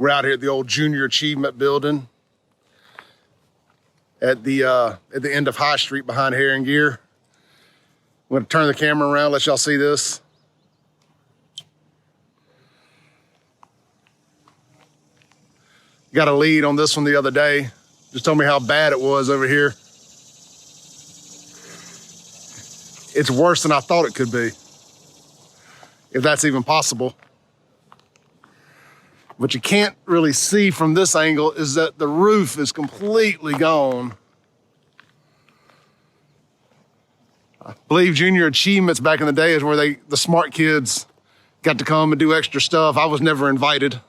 We're out here at the old Junior Achievement Building at the end of High Street behind Hair and Gear. I'm gonna turn the camera around, let y'all see this. Got a lead on this one the other day. Just told me how bad it was over here. It's worse than I thought it could be, if that's even possible. What you can't really see from this angle is that the roof is completely gone. I believe Junior Achievements back in the day is where the smart kids got to come and do extra stuff. I was never invited.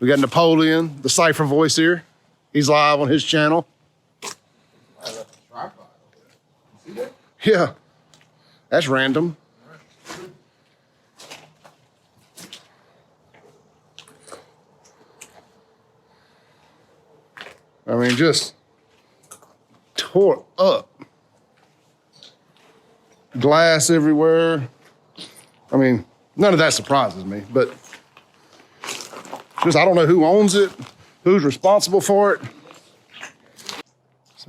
We got Napolean, the Cipher voice here. He's live on his channel. Yeah, that's random. I mean, just tore up. Glass everywhere. I mean, none of that surprises me, but just, I don't know who owns it, who's responsible for it.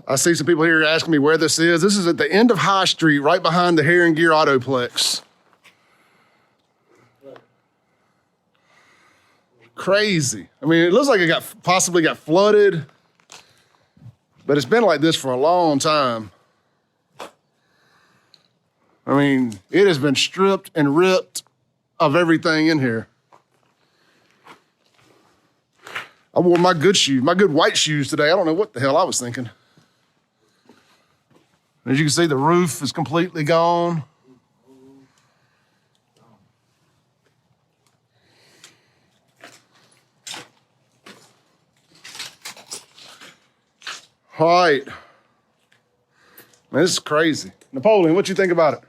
I see some people here asking me where this is. This is at the end of High Street, right behind the Hair and Gear Autoplex. Crazy. I mean, it looks like it possibly got flooded, but it's been like this for a long time. I mean, it has been stripped and ripped of everything in here. I wore my good shoes, my good white shoes today. I don't know what the hell I was thinking. As you can see, the roof is completely gone. All right. Man, this is crazy. Napoleon, what you think about it?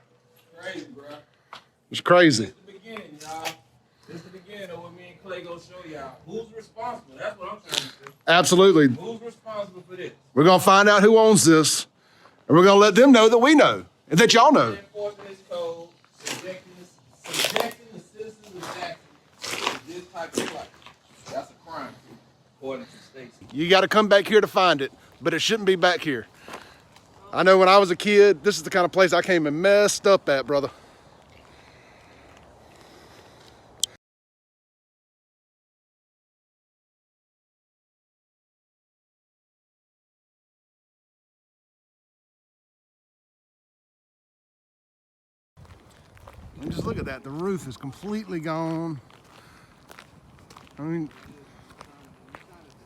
Crazy, bro. It's crazy. This the beginning, y'all. This the beginning of what me and Clay gonna show y'all. Who's responsible? That's what I'm trying to say. Absolutely. Who's responsible for this? We're gonna find out who owns this, and we're gonna let them know that we know, and that y'all know. Enforcing this code, subjecting the citizens of Jackson to this type of life. That's a crime, according to Stacy. You gotta come back here to find it, but it shouldn't be back here. I know when I was a kid, this is the kind of place I came and messed up at, brother. And just look at that, the roof is completely gone. I mean,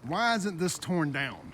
why isn't this torn down?